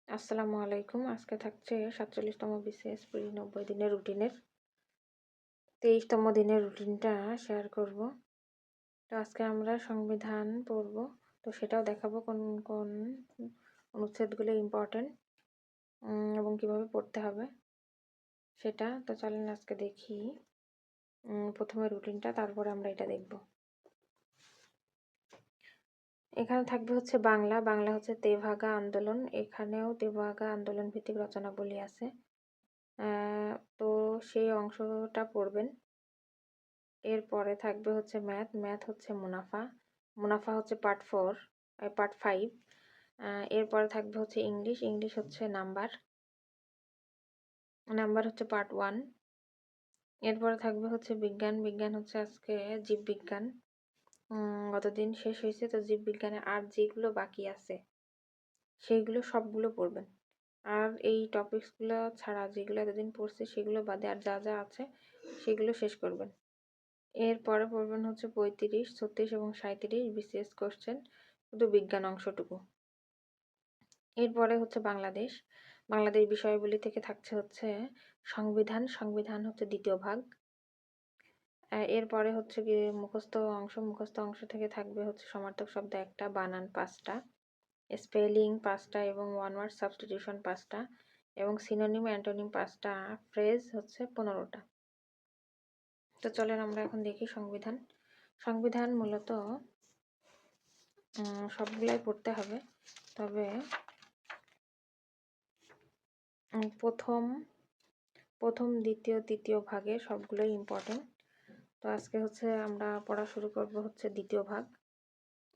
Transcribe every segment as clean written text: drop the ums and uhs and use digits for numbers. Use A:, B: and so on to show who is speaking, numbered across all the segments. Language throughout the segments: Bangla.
A: আসসালামু আলাইকুম। আজকে থাকছে ৪৭তম বিসিএস প্রি ৯০ দিনের রুটিনের ২৩তম দিনের রুটিনটা শেয়ার করব। তো আজকে আমরা সংবিধান পড়ব। তো সেটাও দেখাবো কোন কোন অনুচ্ছেদগুলো ইম্পর্টেন্ট এবং কিভাবে পড়তে হবে সেটা। তো চলেন আজকে দেখি প্রথমে রুটিনটা, তারপরে আমরা এটা দেখব। এখানে থাকবে হচ্ছে বাংলা। বাংলা হচ্ছে তেভাগা আন্দোলন। এখানেও তেভাগা আন্দোলন ভিত্তিক রচনাবলী আছে। তো সেই অংশটা পড়বেন। এরপরে থাকবে হচ্ছে ম্যাথ। ম্যাথ হচ্ছে মুনাফা। মুনাফা হচ্ছে পার্ট 5। এরপরে থাকবে হচ্ছে ইংলিশ। ইংলিশ হচ্ছে নাম্বার। নাম্বার হচ্ছে পার্ট 1। এরপরে থাকবে হচ্ছে বিজ্ঞান। বিজ্ঞান হচ্ছে আজকে জীববিজ্ঞান। গতদিন শেষ হয়েছে, তো জীববিজ্ঞানে আর যেগুলো বাকি আছে সেইগুলো সবগুলো পড়বেন। আর এই টপিকসগুলো ছাড়া যেগুলো এতদিন পড়ছে সেগুলো বাদে আর যা যা আছে সেগুলো শেষ করবেন। এরপরে পড়বেন হচ্ছে ৩৫, ৩৬ এবং ৩৭ বিসিএস কোশ্চেন, শুধু বিজ্ঞান অংশটুকু। এরপরে হচ্ছে বাংলাদেশ। বাংলাদেশ বিষয়াবলী থেকে থাকছে হচ্ছে সংবিধান। সংবিধান হচ্ছে দ্বিতীয় ভাগ। এরপরে হচ্ছে গিয়ে মুখস্থ অংশ। মুখস্থ অংশ থেকে থাকবে হচ্ছে সমার্থক শব্দ ১টা, বানান ৫টা, স্পেলিং ৫টা এবং ওয়ান ওয়ার্ড সাবস্টিটিউশন ৫টা এবং সিনোনিম অ্যান্টোনিম ৫টা, ফ্রেজ হচ্ছে ১৫টা। তো চলেন আমরা এখন দেখি সংবিধান। সংবিধান মূলত সবগুলাই পড়তে হবে, তবে প্রথম দ্বিতীয় তৃতীয় ভাগে সবগুলোই ইম্পর্টেন্ট। তো আজকে হচ্ছে আমরা পড়া শুরু করব হচ্ছে দ্বিতীয় ভাগ।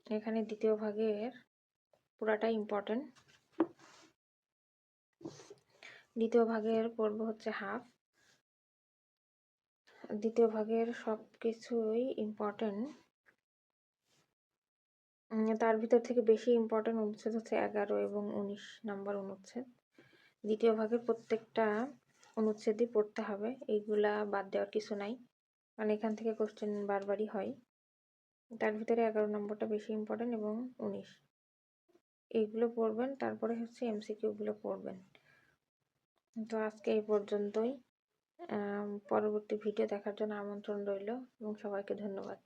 A: এখানে দ্বিতীয় ভাগের পুরাটাই ইম্পর্টেন্ট। দ্বিতীয় ভাগের পড়ব হচ্ছে হাফ। দ্বিতীয় ভাগের সব কিছুই ইম্পর্টেন্ট। তার ভিতর থেকে বেশি ইম্পর্টেন্ট অনুচ্ছেদ হচ্ছে ১১ এবং ১৯ নম্বর অনুচ্ছেদ। দ্বিতীয় ভাগের প্রত্যেকটা অনুচ্ছেদই পড়তে হবে, এইগুলা বাদ দেওয়ার কিছু নাই, কারণ এখান থেকে কোশ্চেন বারবারই হয়। তার ভিতরে ১১ নম্বরটা বেশি ইম্পর্টেন্ট এবং ১৯, এইগুলো পড়বেন। তারপরে হচ্ছে এমসিকিউগুলো পড়বেন। তো আজকে এই পর্যন্তই। পরবর্তী ভিডিও দেখার জন্য আমন্ত্রণ রইল এবং সবাইকে ধন্যবাদ।